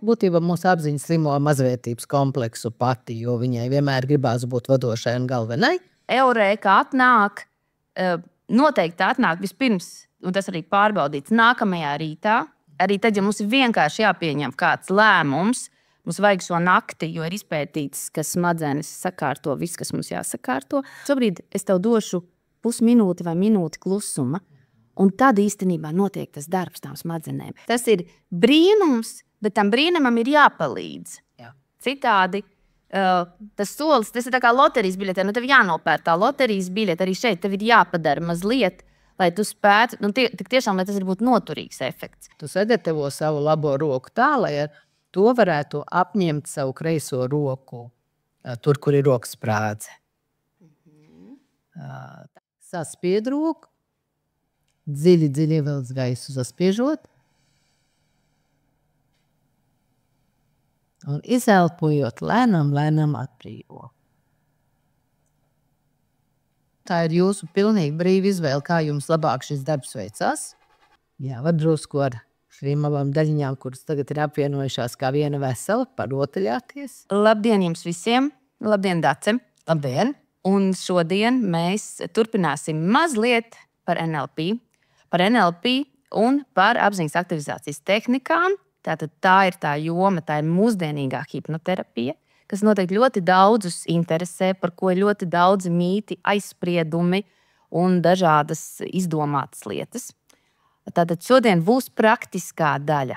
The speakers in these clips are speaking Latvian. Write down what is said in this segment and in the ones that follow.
būtībā mūsu apziņa slimo mazvērtības kompleksu pati, jo viņai vienmēr gribās būt vadošai un galvenai. Eureka atnāk, noteikti atnāk vispirms, un tas arī pārbaudīts nākamajā rītā. Arī tad, ja mums ir vienkārši jāpieņem kāds lēmums, mums vajag šo nakti, jo ir izpētīts, ka smadzenes sakārto viss, kas mums jāsakārto. Šobrīd es tev došu pusminūti vai minūti klusuma, un tad īstenībā notiek tas darbs tām smadzenēm. Tas ir brīnums, bet tam brīnumam ir jāpalīdz. Jā. Citādi tas solis, tas ir tā kā loterijas biļete. Nu, tev jānopērk tā loterijas biļete. Arī šeit tev ir jāpadara mazliet, lai tu spētu, tik tiešām, lai tas ir būtu noturīgs efekts. Tu sagatavo savu labo roku tā, lai ar to varētu apņemt savu kreiso roku, tur, kur ir rokas sprādze. Saspied roku, dziļi ievelc gaisu saspiežot, un izelpojot lēnām atbrīvo. Tā ir jūsu pilnīgi brīva izvēle, kā jums labāk šis darbs veicās. Jā, var drusku ar šīm abām daļiņām, kuras tagad ir apvienojušās kā viena vesela, parotaļāties. Labdien jums visiem! Labdien, Dace! Labdien! Un šodien mēs turpināsim mazliet par NLP. Par NLP un par apziņas aktivizācijas tehnikām. Tātad tā ir tā joma, tā ir mūsdienīgā hipnoterapija, kas noteikti ļoti daudzus interesē, par ko ir ļoti daudz mīti, aizspriedumi un dažādas izdomātas lietas. Tātad šodien būs praktiskā daļa.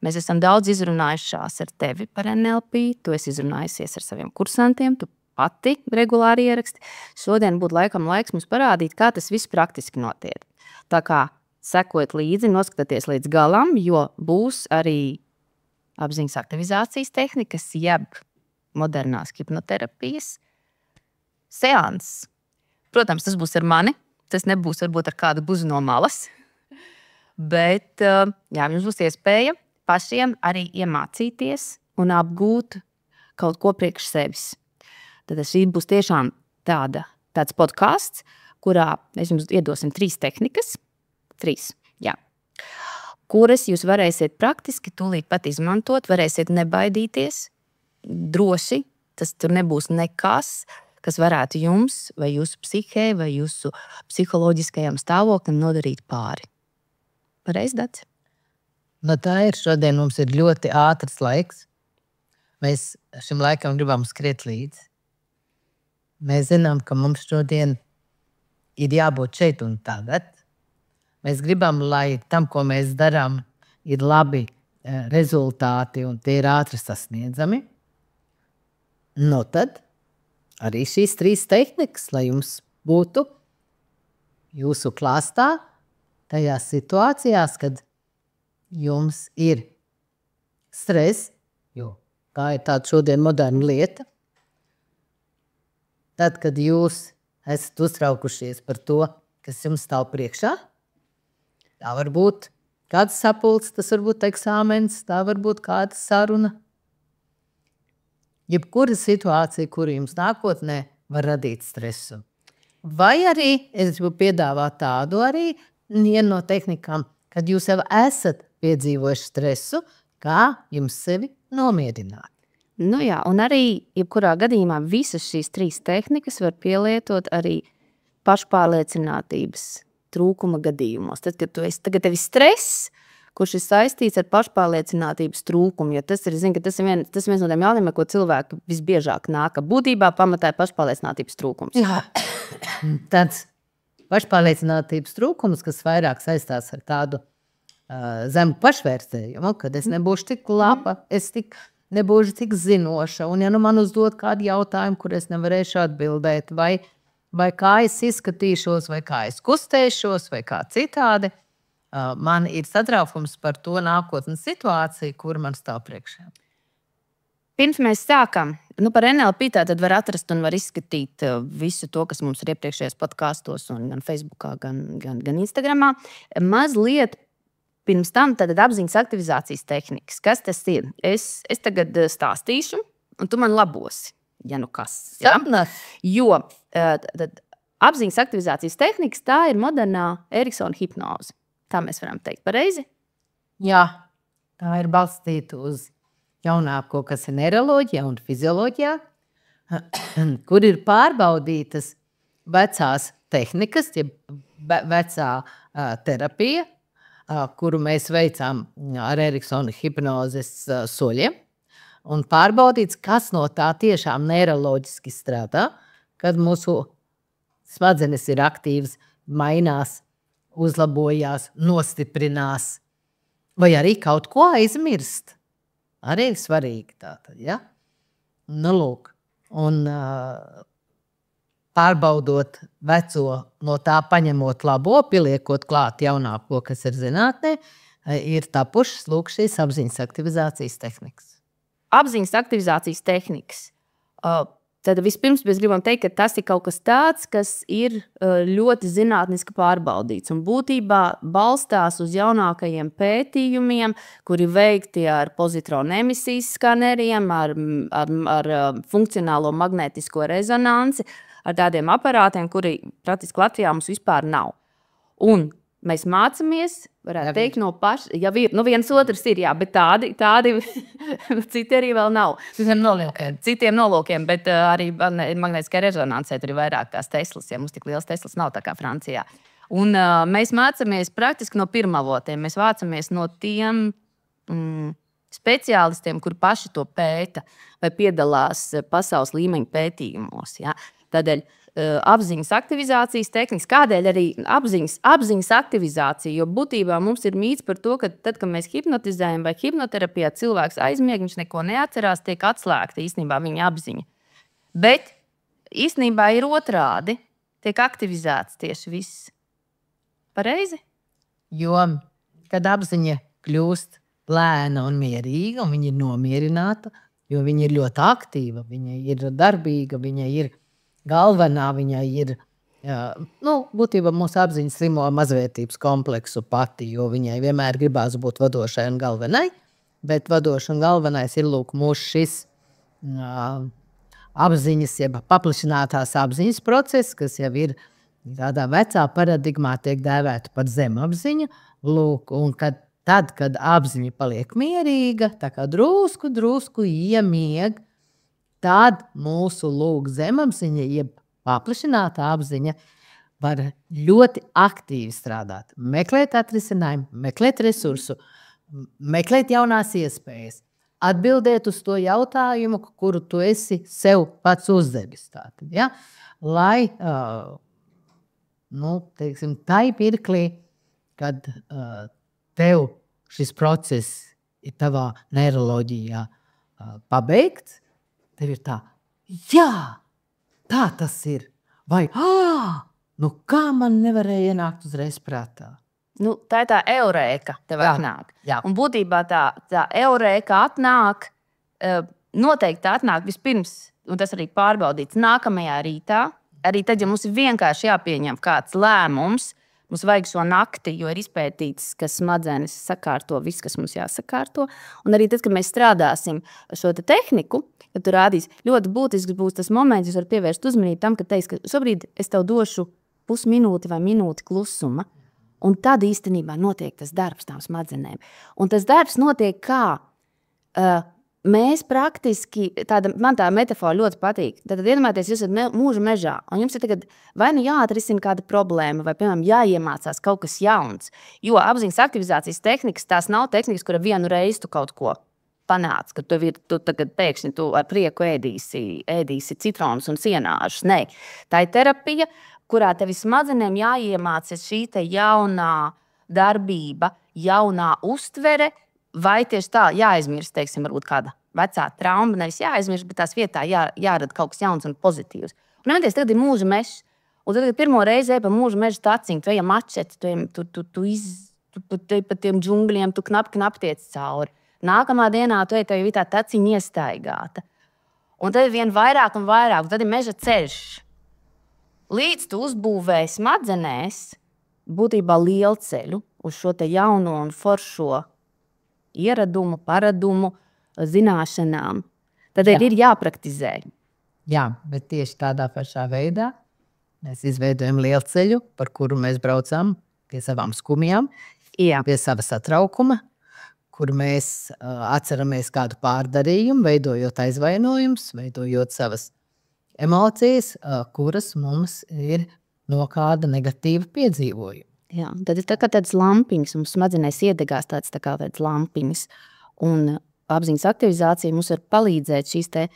Mēs esam daudz izrunājušās ar tevi par NLP, tu esi izrunājusies ar saviem kursantiem, tu pati regulāri ieraksti. Šodien būtu laikam laiks mums parādīt, kā tas viss praktiski notiek. Tā kā sekojot līdzi, noskatieties līdz galam, jo būs arī apziņas aktivizācijas tehnikas, jeb modernās hipnoterapijas seanss. Protams, tas būs ar mani, tas nebūs varbūt ar kādu buzu no malas, bet jā, jums būs iespēja pašiem arī iemācīties un apgūt kaut ko priekš sevis. Tad šī būs tiešām tāds podcasts, kurā mēs jums iedosim 3 tehnikas, 3, jā, kuras jūs varēsiet praktiski tūlīt pat izmantot, varēsiet nebaidīties, droši, tas tur nebūs nekas, kas varētu jums vai jūsu psihē vai jūsu psiholoģiskajam stāvoklim nodarīt pāri. Pareizi, Dace? Nu, tā ir. Šodien mums ir ļoti ātrs laiks. Mēs šim laikam gribam skriet līdzi. Mēs zinām, ka mums šodien ir jābūt šeit un tagad. Mēs gribam, lai tam, ko mēs darām, ir labi rezultāti un tie ir ātri sasniedzami. Nu tad arī šīs 3 tehnikas, lai jums būtu jūsu klāstā tajās situācijās, kad jums ir stress, jo tā ir tāda šodien moderna lieta. Tad, kad jūs esat uztraukušies par to, kas jums stāv priekšā, tā var būt kāds sapulcs, tas var būt eksāmens, tā var būt kāda saruna. Jebkura situācija, kuru jums nākotnē var radīt stresu. Vai arī, es gribu piedāvāt tādu arī, vienu no tehnikām, kad jūs jau esat piedzīvojuši stresu, kā jums sevi nomierināt. Nu jā, un arī, jebkurā gadījumā, visas šīs 3 tehnikas var pielietot arī pašpārliecinātības trūkuma gadījumos. Tad, kad tagad tev ir stress, kurš ir saistīts ar pašpārliecinātības trūkumu, jo tas ir viens no tiem jautājumiem, ko cilvēki visbiežāk nāk. Būtībā pamatā ir pašpārliecinātības trūkums. Jā, tāds pašpārliecinātības trūkums, kas vairāk saistās ar tādu zemu pašvērtējumu, kad es nebūšu tik laba, es nebūšu tik zinoša, un ja nu man uzdod kādu jautājumu, kur es nevarēšu atbildēt, vai kā es izskatīšos, vai kā es kustēšos, vai kā citādi, man ir satraukums par to nākotnes situāciju, kur man stāv priekšā. Pirms mēs sākam, par NLP tad var atrast un var izskatīt visu to, kas mums ir iepriekšējos podkastos, gan Facebookā, gan Instagramā. Mazliet pirms tam tad apziņas aktivizācijas tehnikas. Kas tas ir? Es tagad stāstīšu, un tu man labosi, ja nu kas. Ja? Jo apziņas aktivizācijas tehnikas, tā ir modernā Eriksona hipnoze. Tā mēs varam teikt pareizi? Jā, tā ir balstīta uz jaunāko, kas ir neiroloģijā un fizioloģijā, kur ir pārbaudītas vecās tehnikas, vecā terapija, kuru mēs veicām ar Eriksona hipnozes soļiem, un pārbaudīts, kas no tā tiešām neiroloģiski strādā, kad mūsu smadzenes ir aktīvas, mainās, uzlabojās, nostiprinās, vai arī kaut ko aizmirst. Arī ir svarīgi tātad, ja? Nu, lūk. Un pārbaudot veco, no tā paņemot labo, pieliekot klāt jaunāko, kas ir zinātnē, ir tapušas, lūk, šīs apziņas aktivizācijas tehnikas. Apziņas aktivizācijas tehnikas. Tad vispirms mēs gribam teikt, ka tas ir kaut kas tāds, kas ir ļoti zinātniski pārbaudīts un būtībā balstās uz jaunākajiem pētījumiem, kuri veikti ar pozitronu emisijas skaneriem, ar funkcionālo magnētisko rezonanci, ar tādiem aparātiem, kuri praktiski Latvijā mums vispār nav. Un mēs mācāmies, varētu teikt, no paša, ja viens otrs ir, jā, bet tādi citi arī vēl nav. Citiem nolūkiem, bet arī magnētiskajā rezonansē tur ir vairāk tās Teslas, ja mums tik liels Teslas nav tā kā Francijā. Un mēs mācāmies praktiski no pirmavotiem, mēs vācamies no tiem speciālistiem, kur paši to pēta vai piedalās pasaules līmeņa pētījumos, jā. Tādēļ apziņas aktivizācijas tehnikas, kādēļ arī apziņas aktivizācija, jo būtībā mums ir mīts par to, ka tad, kad mēs hipnotizējam vai hipnoterapijā cilvēks aizmieg, viņš neko neatcerās, tiek atslēgta īstenībā viņa apziņa. Bet īstenībā ir otrādi, tiek aktivizēts tieši viss. Pareizi? Jo, kad apziņa kļūst lēna un mierīga, un viņa ir nomierināta, jo viņa ir ļoti aktīva, viņa ir darbīga, viņa ir galvenā, viņai ir, būtībā mūsu apziņa slimo mazvērtības kompleksu pati, jo viņai vienmēr gribās būt vadošai un galvenai, bet vadošs un galvenais ir, lūk, mūsu šis apziņas, jeb paplašinātās apziņas process, kas jau ir tādā vecā paradigmā tiek dēvēta par zemapziņu, lūk, un tad, kad apziņa paliek mierīga, tā kā drusku iemieg, tad mūsu lūk zemapziņa, jeb paplašinātā apziņa, var ļoti aktīvi strādāt. Meklēt atrisinājumu, meklēt resursu, meklēt jaunās iespējas, atbildēt uz to jautājumu, kuru tu esi sev pats uzdevis. Tātad, ja? Lai, teiksim, tai mirklī, kad tev šis process ir tavā neiroloģijā pabeigts, tev ir tā, jā, tā tas ir. Vai, kā man nevarēja ienākt uzreiz prātā? Tā ir tā eurēka tev atnāk. Jā. Un būtībā tā eurēka atnāk, noteikti atnāk vispirms, un tas arī pārbaudīts nākamajā rītā. Arī tad, ja mums ir vienkārši jāpieņem kāds lēmums, mums vajag šo nakti, jo ir izpētīts, ka smadzenes sakārto viss, kas mums jāsakārto. Un arī tad, kad mēs strādāsim šo tehniku, kad tu rādīs, ļoti būtisks būs tas moments, jūs varat pievērst uzmanību tam, ka teiks, ka šobrīd es tev došu pusminūti vai minūti klusuma. Un tad īstenībā notiek tas darbs tām smadzenēm. Un tas darbs notiek kā? Mēs praktiski, man tā metafora ļoti patīk. Tad iedomājieties, jūs esat mūža mežā, un jums ir tagad vai nu jāatrisina kāda problēma, vai, piemēram, jāiemācās kaut kas jauns. Jo apziņas aktivizācijas tehnikas, tās nav tehnikas, kura vienu reizi tu kaut ko panāc, ka tu tagad pēkšņi tu ar prieku ēdīsi citronus un sienāžus. Nē, tā ir terapija, kurā tev smadzenēm jāiemācās šī te jaunā darbība, jaunā uztvere, vai tieši tā jāaizmirst, teiksim, varbūt kāda vecā trauma, nevis jāaizmirst, bet tās vietā jārada kaut kas jauns un pozitīvs. Un vienties tagad ir mūža mežs, un tad, kad pirmo reizi pa mūža meža taciņu, tu ejam mačeti, tu pa tiem džungļiem, tu knapi tiec cauri. Nākamā dienā tu ej, tev jau ir tā taciņa iestaigāta. Un tad vien vairāk un vairāk, un tad ir meža ceļš. Līdz tu uzbūvēji smadzenēs būtībā lielu ceļu uz šo te jauno un foršo ieradumu, paradumu, zināšanām. Tad ir jāpraktizē. Jā, bet tieši tādā pašā veidā mēs izveidojam lielu ceļu, par kuru mēs braucam pie savām skumjām, pie sava satraukuma, kur mēs atceramies kādu pārdarījumu, veidojot aizvainojumus, veidojot savas emocijas, kuras mums ir no kāda negatīva piedzīvojuma. Jā, tad ir tā kā tāds lampiņas, mums smadzenēs iedegās tāds lampiņas. Un apziņas aktivizācija mums var palīdzēt šīs te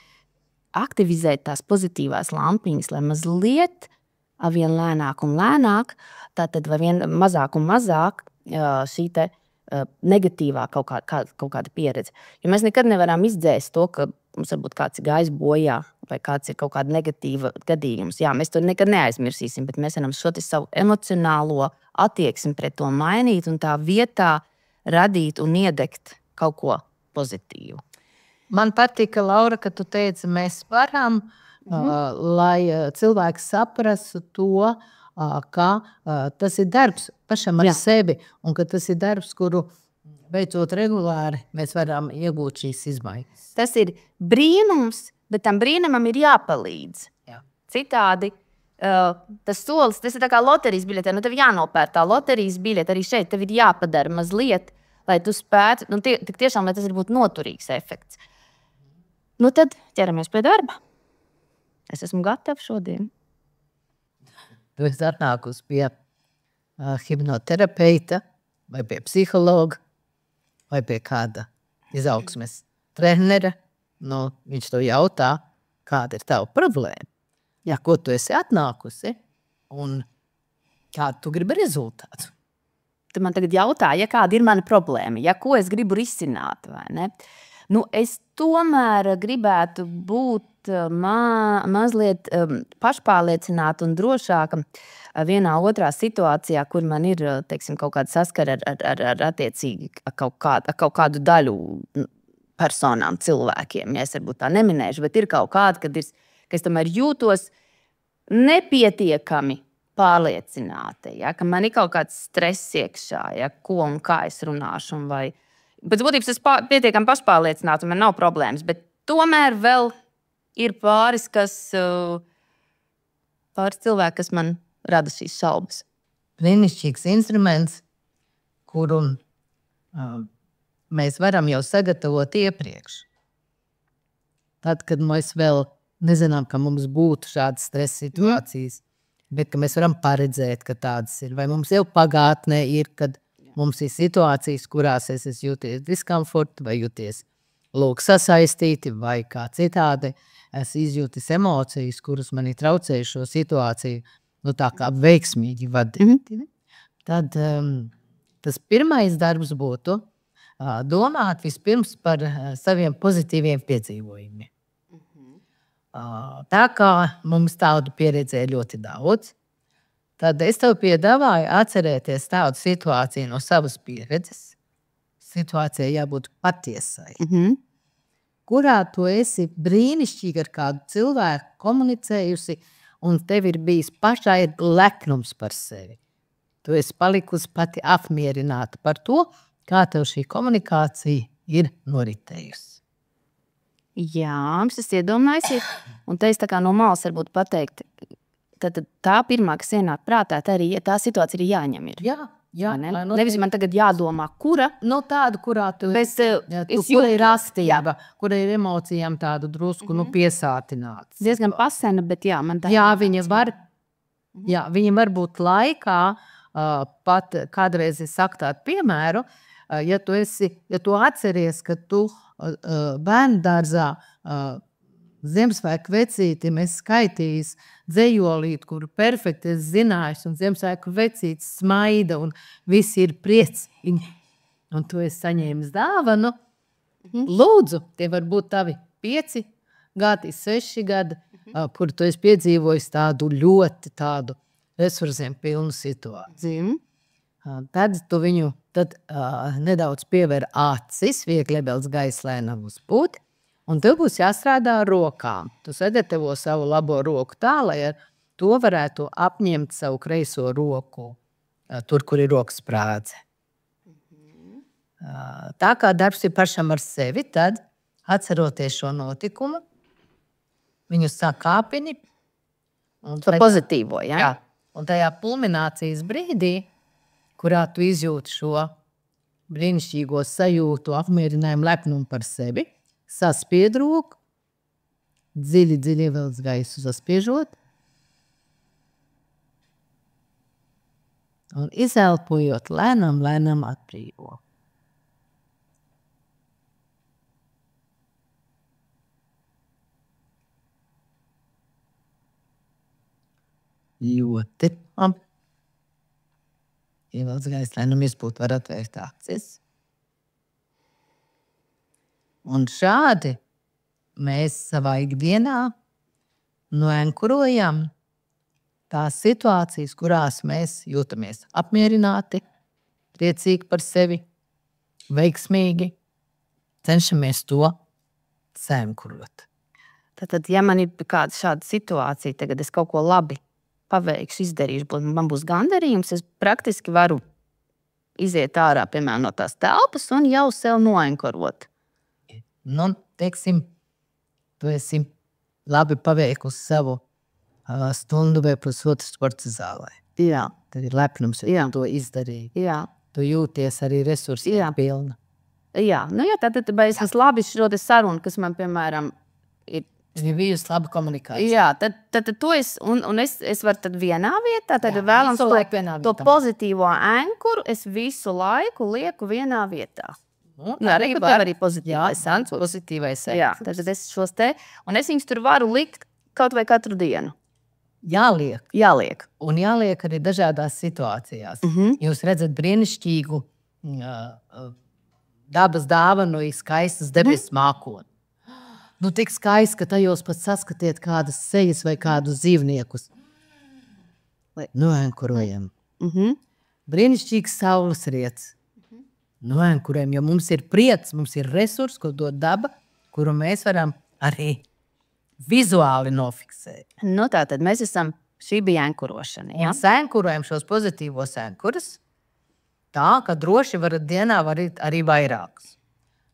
aktivizēt tās pozitīvās lampiņas, lai mazliet vien lēnāk un lēnāk, tātad vai vien mazāk un mazāk šī te negatīvā kaut kāda pieredze. Jo mēs nekad nevaram izdzēst to, ka mums varbūt kāds ir gājis bojā vai kāds ir kaut kāda negatīva gadījums. Jā, mēs to nekad neaizmirsīsim, bet mēs varam šo savu emocionālo attieksmi pret to mainīt un tā vietā radīt un iedegt kaut ko pozitīvu. Man patika, Laura, ka tu teici, mēs varam, lai cilvēks saprastu to, ka tas ir darbs pašam ar sevi un ka tas ir darbs, kuru beidzot regulāri mēs varam iegūt šīs izmaiņas. Tas ir brīnums, bet tam brīnumam ir jāpalīdz. Jā. Citādi tas solis, tas ir tā kā loterijas biļete. Tev jānopērk tā loterijas biļete. Arī šeit tev ir jāpadara mazliet, lai tu spētu, tik tiešām, lai tas būtu noturīgs efekts. Tad ķeramies pie darba. Es esmu gatava šodien. Tu esi atnākusi pie hipnoterapeita vai pie psihologa vai pie kāda izaugsmes trenera. Viņš to jautā, kāda ir tava problēma. Jā, ko tu esi atnākusi un kādu tu gribi rezultātu. Tu man tagad jautā, kāda ir mana problēma, ko es gribu risināt, vai ne? Es tomēr gribētu būt mazliet pašpārliecināta un drošāka vienā otrā situācijā, kur man ir, teiksim, kaut kāda saskara ar attiecīgi kaut kādu daļu personām, cilvēkiem. Ja es varbūt tā neminēšu, bet ir kaut kāda, kad es tomēr jūtos nepietiekami pārliecināta, ka man ir kaut kāds stress iekšā, ko un kā es runāšu. Pēc būtības es pietiekami pašpārliecināta un man nav problēmas, bet tomēr vēl ir pāris cilvēki, kas man rada šīs šaubas. Brīnišķīgs instruments, kuru mēs varam jau sagatavot iepriekš. Tad, kad mēs vēl nezinām, ka mums būtu šādas stresa situācijas, bet ka mēs varam paredzēt, ka tādas ir. Vai mums jau pagātnē ir, kad mums ir situācijas, kurās es jūties diskomfortu, vai jūties sasaistīti, vai kā citādi es izjūtis emocijas, kuras man ir traucējuši šo situāciju tā kā veiksmīgi vadīt. Tad tas pirmais darbs būtu domāt vispirms par saviem pozitīviem piedzīvojumiem. Tā kā mums tādu pieredze ir ļoti daudz, tad es tev piedāvāju atcerēties tādu situāciju no savas pieredzes. Situācijai jābūt patiesai. Kurā tu esi brīnišķīgi ar kādu cilvēku komunicējusi, un tev ir bijis pašai lepnums par sevi. Tu esi palikusi pati apmierināta par to, kā tev šī komunikācija ir noritējusi. Jā, es iedomājos, un te es tā kā no malas varbūt pateikt, tad tā pirmā, kas ienāk prātā, tā arī tā situācija ir jāņem. Jā, nevis man tagad jādomā, kura. Tāda, kurā tu kura ir rastība, kura ir emocijām tādu drusku piesātināts. Diezgan pasena, bet jā, man tā. Jā, viņa var būt laikā, pat kādreiz es saku tādu piemēru, ja tu atceries, ka tu bērndārzā Ziemassvētku vecītim es skaitījis dzejolīti, kuru perfekti es zināju, un Ziemassvētku vecītis smaida, un visi ir priecīgi. Un tu esi saņēmis dāvanu. Lūdzu, tie var būt tavi 5 gadi, 6 gadi, kur tu esi piedzīvojis tādu ļoti tādu resursiem pilnu situāciju. Tad tu viņu nedaudz piever acis, viegli ebels gaislēnam uz puti, un tev būs jāstrādā ar rokām. Tu sagatavo savu labo roku tā, lai ar to varētu apņemt savu kreiso roku, tur, kur ir rokas sprādze. Tā kā darbs ir pašam ar sevi, tad atceroties šo notikumu, viņu sāk kāpini. Par pozitīvo, jā? Jā. Un tajā kulminācijas brīdī, kurā tu izjūti šo brīnišķīgo sajūtu, apmierinājumu, lepnumu par sevi, saspied roku, dziļi ievelc gaisu, saspiežot, un izelpojot, lēnām atbrīvo. Ļoti labi. Ievelc gaisu, lai izbūt var atvērt acis. Un šādi mēs savā ikdienā noenkurojam tās situācijas, kurās mēs jūtamies apmierināti, priecīgi par sevi, veiksmīgi, cenšamies to saenkurot. Tātad, ja man ir kāda šāda situācija, tagad es kaut ko labi paveikšu, izdarīšu, man būs gandarījums, es praktiski varu iziet ārā, piemēram, no tās telpas un jau sev noenkurot. Nu, teiksim, tu esi labi paveikusi savu stundu vai pusotru sporta zālē. Jā. Tad ir lepnums, ja to izdarīji. Jā. Tu jūties arī resursi pilna. Jā, tātad es esmu labi šo sarunu, kas man, piemēram, ir bijusi laba komunikācija. Jā, tad to es varu tad vienā vietā, tad vēlams to pozitīvo ankuru, es visu laiku lieku vienā vietā. Arī pozitīvais ankurs. Jā, tad es šos te, un es viņus tur varu likt kaut vai katru dienu. Jāliek. Un jāliek arī dažādās situācijās. Jūs redzat brīnišķīgu dabas dāvanu, skaistas debesis mākoni. Nu, tik skaisti, ka tajos pat saskatiet kādas sejas vai kādus dzīvniekus. Noenkurojam. Brīnišķīgs saules riets. Noenkurojam, jo mums ir prieks, mums ir resurs, ko dod daba, kuru mēs varam arī vizuāli nofiksēt. Tātad mēs esam, šī bija enkurošana. Mēs enkurojam šos pozitīvos enkurus tā, ka droši varat dienā arī vairākus.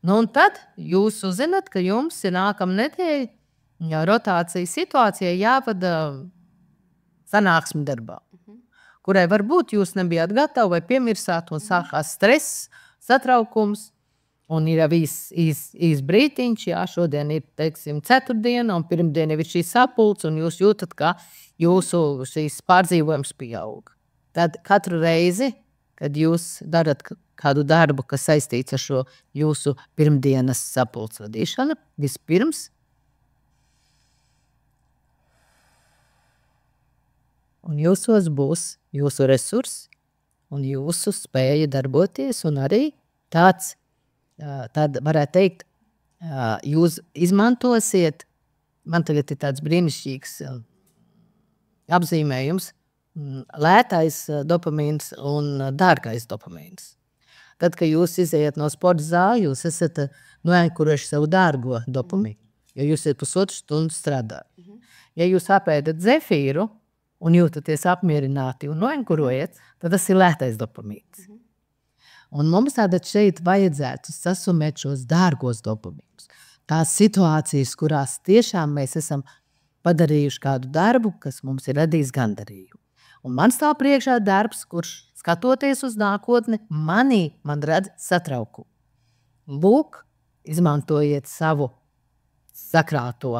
Un tad jūs uzzināt, ka jums ir nākamā nedēļa rotācijas situācija jāvada sanāksme darbā, kurai varbūt jūs nebijāt gatavi vai piemirsāt un sākās stress, satraukums. Un ir jau īs brītiņš, šodien ir, teiksim, ceturtdiena un pirmdien ir šī sapulce un jūs jūtat, ka jūsu šīs pārdzīvojums pieaug. Tad katru reizi, kad jūs darat kādu darbu, kas saistīts ar šo jūsu pirmdienas sapulces vadīšanu, vispirms un jūsos būs jūsu resursi un jūsu spēja darboties un arī tāds, tad varētu teikt, jūs izmantosiet, man tagad ir tāds brīnišķīgs apzīmējums, lētais dopamīns un dārgais dopamīns. Tad, kad jūs iziet no sporta zāles, jūs esat noenkurojuši savu dārgo dopamīnu, jo jūs esat pusotru stundu strādājat. Ja jūs apēdat zefīru un jūtaties apmierināti un noenkurojat, tad tas ir lētais dopamīns. Un mums tātad šeit vajadzētu sasumēt šos dārgos dopamīnus. Tās situācijas, kurās tiešām mēs esam padarījuši kādu darbu, kas mums ir radījis gandarījumu. Un man stāv priekšā darbs, kurš skatoties uz nākotni, man rada satraukumu. Lūk, izmantojiet savu sakrāto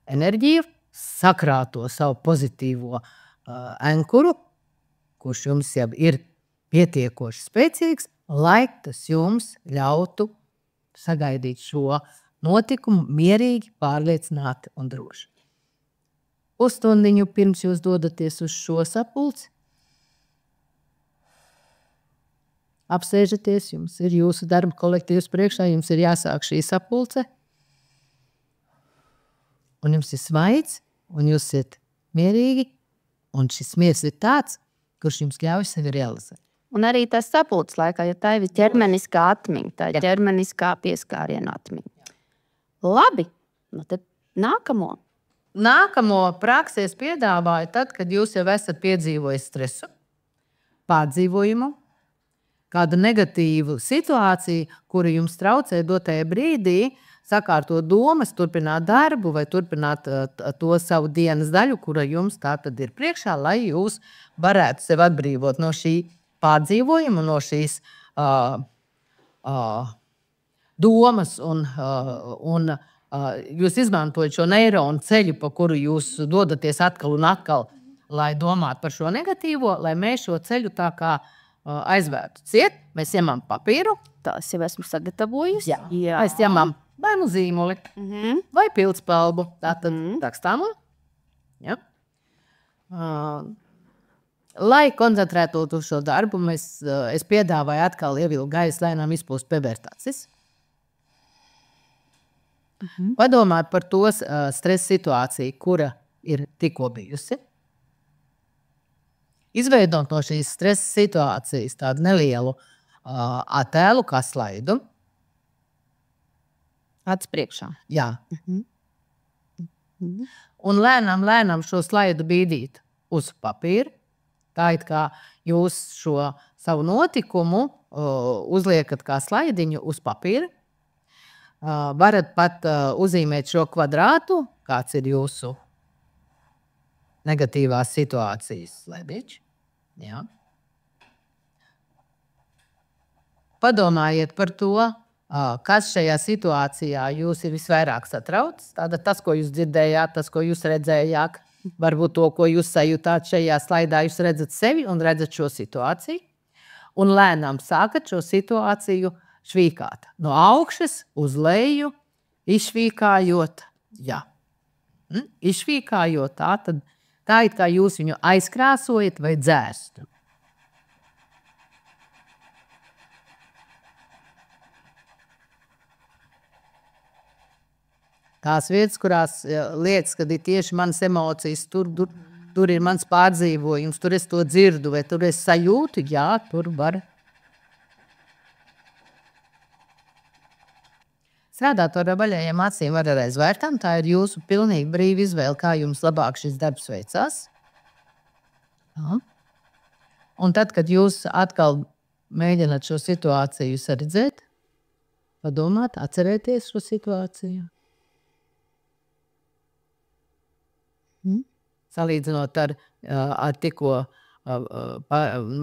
enerģiju, sakrāto savu pozitīvo ankuru, kurš jums jau ir pietiekoši spēcīgs, lai tas jums ļautu sagaidīt šo notikumu mierīgi, pārliecināti un droši. Pusstundiņu pirms jūs dodaties uz šo sapulci, apsēžaties, jums ir jūsu darba kolektīvs priekšā, jums ir jāsāk šī sapulce, un jums ir svaids, un jūs esat mierīgi, un šis miers ir tāds, kurš jums ļauj sevi realizēt. Un arī tas sapulces laikā, ja tā ir ķermeniskā atmiņa, tā ir ķermeniskā pieskāriena atmiņa. Labi, tad nākamo. Nākamo praksi es piedāvāju tad, kad jūs jau esat piedzīvojis stresu, pārdzīvojumu, kādu negatīvu situāciju, kura jums traucē dotajā brīdī, sakārtot domas, turpināt darbu vai turpināt to savu dienas daļu, kura jums tā tad ir priekšā, lai jūs varētu sevi atbrīvot no šī pārdzīvojuma, no šīs domas un jūs izmantojat šo neironu ceļu, pa kuru jūs dodaties atkal un atkal, lai domātu par šo negatīvo, lai mēs šo ceļu tā kā aizvērtu ciet. Mēs ņemam papīru. Tās jau esmu sagatavojusi. Jā. Mēs ņemam vai nu zīmuli, vai pildspalvu. Tātad rakstāmo. Ja. Lai koncentrētos uz šo darbu, es piedāvāju atkal ievilkt gaisu, lēnām izpūst pevērtācis. Padomāt par to stresa situāciju, kura ir tikko bijusi. Izveidot no šīs stresa situācijas tādu nelielu attēlu kā slaidu. Acis priekšā. Jā. Un lēnām šo slaidu bīdīt uz papīra. Tā it kā jūs šo savu notikumu uzliekat kā slaidiņu uz papīra. Varat pat uzzīmēt šo kvadrātu, kāds ir jūsu negatīvās situācijas slēdiņš. Jā. Padomājiet par to, kas šajā situācijā jūs ir visvairāk satraucis. Tātad tas, ko jūs dzirdējāt, tas, ko jūs redzējāt, varbūt to, ko jūs sajūtāt šajā slaidā, jūs redzat sevi un redzat šo situāciju. Un lēnām sākat šo situāciju švīkāt. No augšas uz leju, izšvīkājot. Jā. Izšvīkājot, tā it kā jūs viņu aizkrāsojat vai dzēstu. Tās vietas, kurās liekas, kad ir tieši manas emocijas, tur ir mans pārdzīvojums, tur es to dzirdu, vai tur es sajūtu, jā, tur var. Strādāt ar vaļējiem acīm var ar aizvērtām, tā ir jūsu pilnīgi brīva izvēle, kā jums labāk šis darbs veicās. Un tad, kad jūs atkal mēģināt šo situāciju saredzēt, padomāt, atcerēties šo situāciju. Salīdzinot ar tikko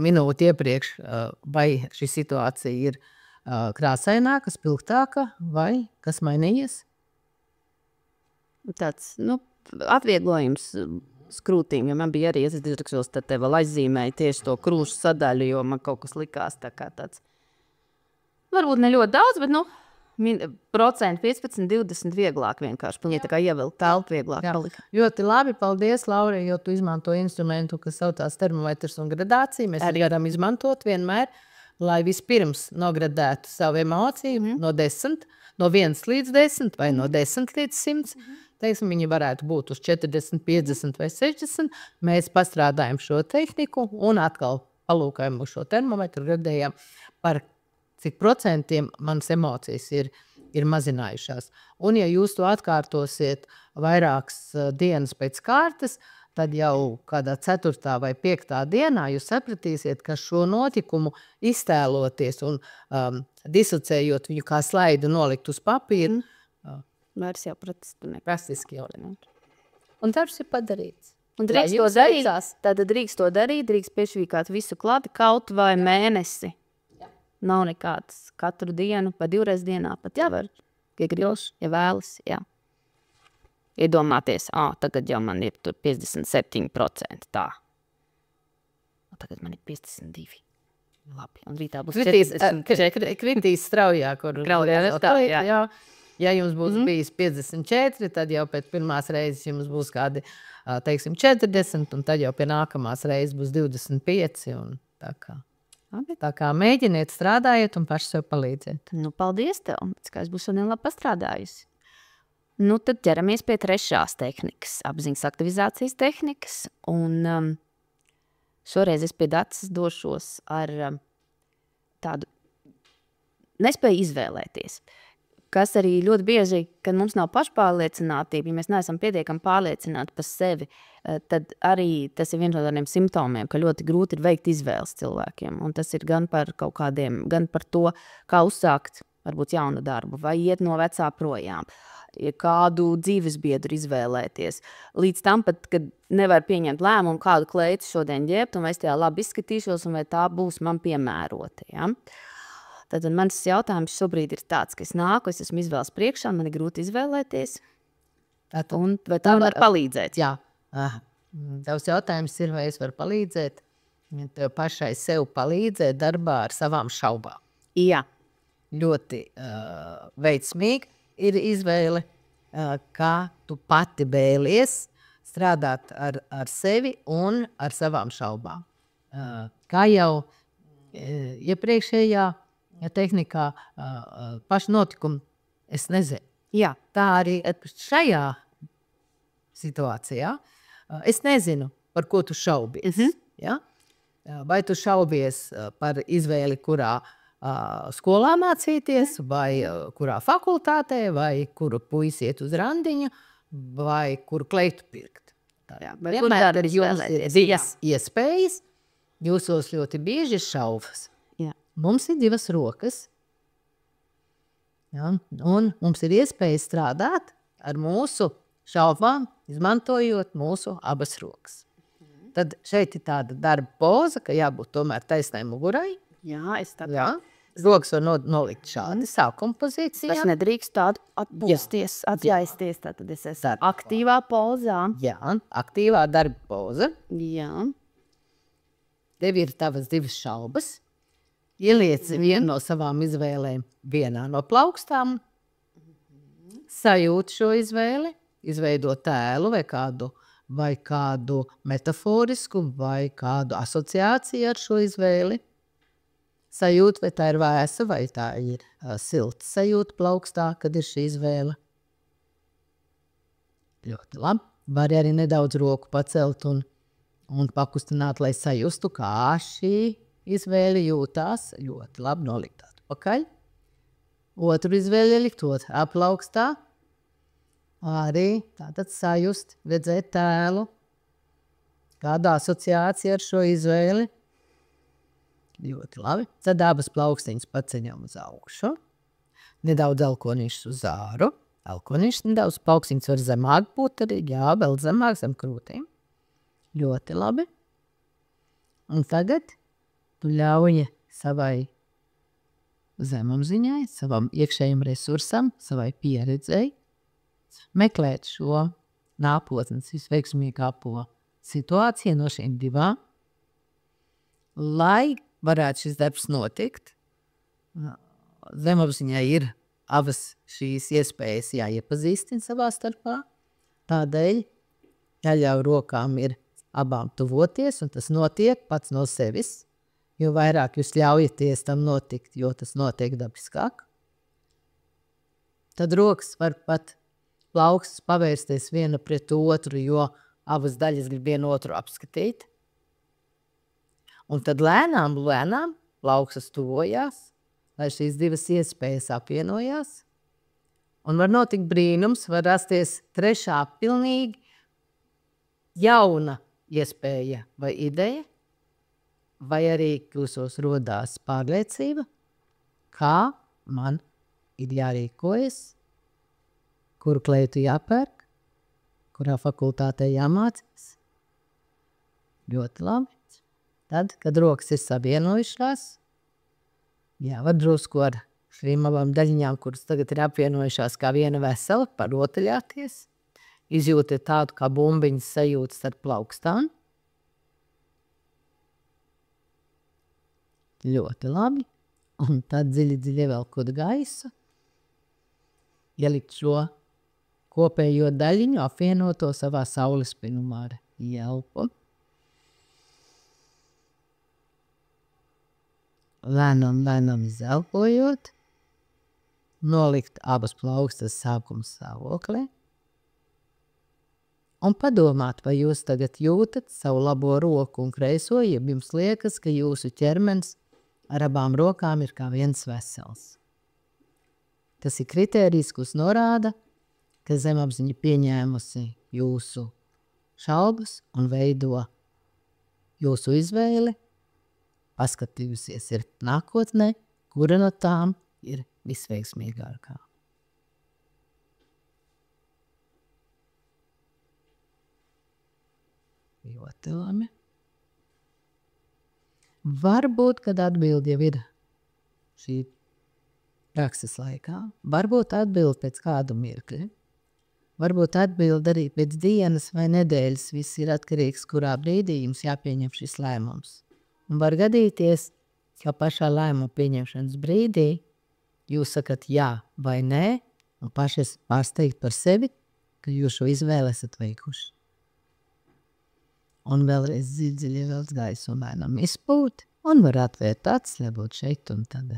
minūti iepriekš, vai šī situācija ir krāsaināka, spilgtāka, vai kas mainījies? Tāds, atvieglojums skrūtīm, jo man bija arī, es dižrakšos, tad te vēl aizzīmēju tieši to krūšu sadaļu, jo man kaut kas likās tā kā tāds, varbūt ne ļoti daudz, bet, procenti 15, 20 vieglāk vienkārši. Pilnīgi tā kā ievilkt telpu vieglāk palika. Ļoti labi, paldies, Laura, jo tu izmanto instrumentu, kas saucās termometrs un gradācija. Mēs arī varam izmantot vienmēr, lai vispirms nogradētu savu emociju no 10, no 1 līdz 10 vai no 10 līdz 100. Teiksim, viņi varētu būt uz 40, 50 vai 60. Mēs pastrādājam šo tehniku un atkal palūkājam uz šo termometru, gradējam par cik procentiem manas emocijas ir mazinājušās. Un ja jūs to atkārtosiet vairākas dienas pēc kārtas, tad jau kādā 4. vai 5. dienā jūs sapratīsiet, ka šo notikumu iztēloties un disocējot viņu kā slaidu nolikt uz papīra, vairs jau praktiski jau ne. Un darbs ir padarīts. Un drīkst to darīt, tad drīkst to darīt, drīkst piešvīkāt visu klati kaut vai mēnesi. Nav nekāds katru dienu, pa 2 reizes dienā pat var, ja gribas, ja vēlas, jā. Iedomāties, tagad jau man ir tur 57% tā. Tagad man ir 52. Labi, un rītā būs 44. Kritīs straujāk. Jā. Ja jums būs bijis 54, tad jau pēc pirmās reizes jums būs kādi, teiksim, 40, un tad jau pie nākamās reizes būs 25, un tā kā. Tā kā mēģiniet, strādājiet un paši sev palīdziet. Paldies tev, kā es būšu šodien labi pastrādājusi. Tad ķeramies pie 3. tehnikas, apziņas aktivizācijas tehnikas, un šoreiz es pie Daces došos ar tādu nespēju izvēlēties. Kas arī ļoti bieži, kad mums nav pašpārliecinātība, ja mēs neesam pietiekami pārliecināti par sevi, tad arī tas ir viens no tādiem simptomiem, ka ļoti grūti ir veikt izvēles cilvēkiem. Un tas ir gan par kaut kādiem, gan par to, kā uzsākt varbūt jaunu darbu, vai iet no vecā projām, kādu dzīvesbiedru izvēlēties. Līdz tam pat, kad nevar pieņemt lēmumu, kādu kleitu šodien ģērbt, un vai es tajā labi izskatīšos, un vai tā būs man piemērota. Ja? Tad mans jautājums šobrīd ir tāds, ka es nāku, es esmu izvēles priekšā, man ir grūti izvēlēties. Un vai tā var palīdzēt? Jā. Tavs jautājums ir, vai es varu palīdzēt? Tev pašai sev palīdzēt darbā ar savām šaubām. Jā. Ļoti veiksmīgi ir izvēle, kā tu pati vēlies strādāt ar sevi un ar savām šaubām. Kā jau iepriekšējā tehnikā pašu notikumu es nezinu. Jā. Tā arī šajā situācijā es nezinu, par ko tu šaubies. Ja? Vai tu šaubies par izvēli, kurā skolā mācīties, vai kurā fakultātē, vai kuru puisi iet uz randiņu, vai kuru kleitu pirkt. Vienmēr ir divas iespējas, jūsos ļoti bieži ir šaubas. Mums ir divas rokas, ja? Un mums ir iespēja strādāt ar mūsu šaubām, izmantojot mūsu abas rokas. Tad šeit ir tāda darba poza, ka jābūt tomēr taisnai mugurai. Jā, es tādu. Jā. Rokas var nolikt šādi sākuma pozīcijā. Es nedrīkst tādu atpūsties, atjaisties. Tad es esmu aktīvā pozā. Jā, aktīvā darba poza. Jā. Tev ir tavas divas šaubas. Ieliec vienu no savām izvēlēm vienā no plaukstām. Sajūt šo izvēli, izveido tēlu vai kādu metaforisku vai kādu asociāciju ar šo izvēli. Sajūt, vai tā ir vēsa, vai tā ir silta sajūta plaukstā, kad ir šī izvēle. Ļoti labi. Vari arī nedaudz roku pacelt un pakustināt, lai sajustu, kā šī izvēle jūtās. Ļoti labi nolikt atpakaļ. Otru izvēli likt otrā plaukstā. Arī tātad sajust, redzēt tēlu, kāda asociācija ar šo izvēli. Ļoti labi. Tad abas plaukstiņas paceļam uz augšu. Nedaudz elkonīšus uz āru. Elkonīšus nedaudz plaukstiņas var zemāk būt arī. Jā, vēl zemāk zem krūtīm. Ļoti labi. Un tagad tu ļauj savai zemapziņai, savam iekšējiem resursam, savai pieredzei meklēt šo nākotnes visveiksmīgāko situāciju no šīm divām, lai varētu šis darbs notikt. Zemapziņai ir abas šīs iespējas jāiepazīstina savā starpā. Tādēļ jāļauj rokām ir abām tuvoties, un tas notiek pats no sevis. Jo vairāk jūs ļaujaties tam notikt, jo tas notiek dabiskāk. Tad rokas var pat plaukstas pavērsties viena pret otru, jo abas daļas grib vienu otru apskatīt. Un tad lēnām plaukstas tuvojās, lai šīs divas iespējas apvienojās. Un var notikt brīnums, var rasties trešā pilnīgi jauna iespēja vai ideja, vai arī jūsos rodās pārliecība, kā man ir jārīkojas, kuru kleitu jāpērk, kurā fakultātē jāmācās. Ļoti labi. Tad, kad rokas ir savienojušās, var drusku ar šīm abām daļiņām, kuras tagad ir apvienojušās kā viena vesela, parotaļāties. Izjūtiet tādu kā bumbiņas sajūtu starp plaukstām. Ļoti labi. Un tad dziļi ievelkot gaisu, ielikt šo kopējo daļiņu, apvienoto savā saules spinumā ar elpu. Lēnām izelpojot, nolikt abas plaukstas sākuma stāvoklī un padomāt, vai jūs tagad jūtat savu labo roku un kreiso, ja jums liekas, ka jūsu ķermenis ar abām rokām ir kā viens vesels. Tas ir kritērijs, kas norāda, ka zemapziņa pieņēmusi jūsu šaubas un veido jūsu izvēli, paskatījusies ir nākotnē, kura no tām ir visveiksmīgākā. Ļoti labi. Varbūt, kad atbildi jau ir šī prakses laikā. Varbūt atbild pēc kādu mirkli. Varbūt atbild arī pēc dienas vai nedēļas. Viss ir atkarīgs, kurā brīdī jums jāpieņem šis lēmums. Un var gadīties, ka pašā lēmuma pieņemšanas brīdī jūs sakat jā vai nē, un paši esat pārsteigti par sevi, ka jūs šo izvēli esat veikuši. Un vēlreiz dziļi ievelc gaisu un lēnām izpūt, un var atvērt acis, lai būtu šeit un tad.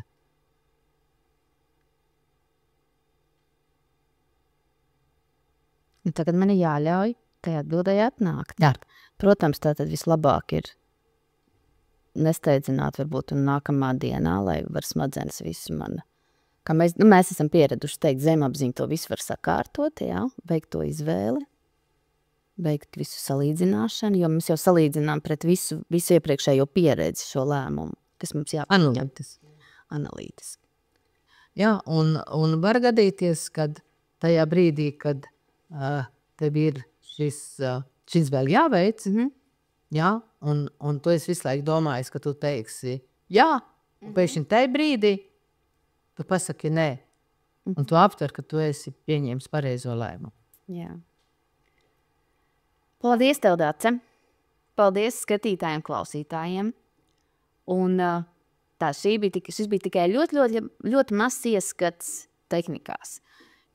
Tagad man ir jāļauj tai atbildēji atnākt. Jā. Protams, tātad vislabāk ir nesteidzināt varbūt un nākamā dienā, lai var smadzenes visu man. Kā mēs esam pieraduši teikt, zemapziņa to visu var sakārtot, jā, veikt to izvēli, veikt visu salīdzināšanu, jo mēs jau salīdzinām pret visu iepriekšējo pieredzi šo lēmumu, kas mums jāpieņem. Analītiski. Jā, un var gadīties, kad tajā brīdī, kad tev ir šis vēl jāveic, jā, un tu esi visu laiku domājis, ka tu teiksi jā, un pēkšņi tajā brīdī tu pasaki nē, un tu aptver, ka tu esi pieņēmis pareizo lēmumu. Jā. Paldies tev, Dace. Paldies skatītājiem, klausītājiem. Un šis bija tikai ļoti mazs ieskats tehnikās.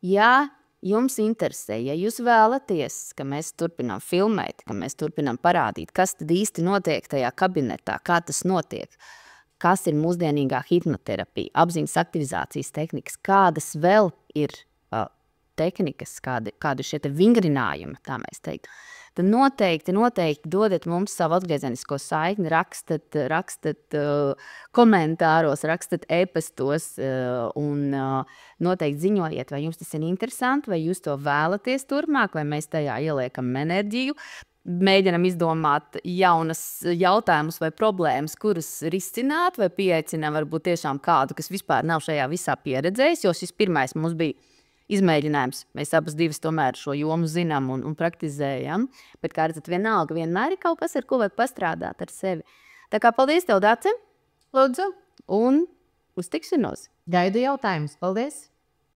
Ja jums interesē, ja jūs vēlaties, ka mēs turpinām filmēt, ka mēs turpinām parādīt, kas tad īsti notiek tajā kabinetā, kā tas notiek, kas ir mūsdienīgā hipnoterapija, apziņas aktivizācijas tehnikas, kādas vēl ir tehnikas, kādi šie te vingrinājumi, tā mēs teiktu, tad noteikti dodat mums savu atgriezenisko saikni, rakstat komentāros, rakstat e-pastos un noteikti ziņojiet, vai jums tas ir interesanti, vai jūs to vēlaties turpmāk, vai mēs tajā ieliekam enerģiju. Mēģinam izdomāt jaunas jautājumus vai problēmas, kuras risināt, vai pieaicinām varbūt tiešām kādu, kas vispār nav šajā visā pieredzējis, jo šis pirmais mums bija izmēģinājums. Mēs abas divas tomēr šo jomu zinām un praktizējam, bet, kā redzat, vienmēr ir kaut kas, ar ko var pastrādāt ar sevi. Tā kā paldies tev, Dace, Lūdzu, un uz tikšanos! gaidu jautājumus. Paldies!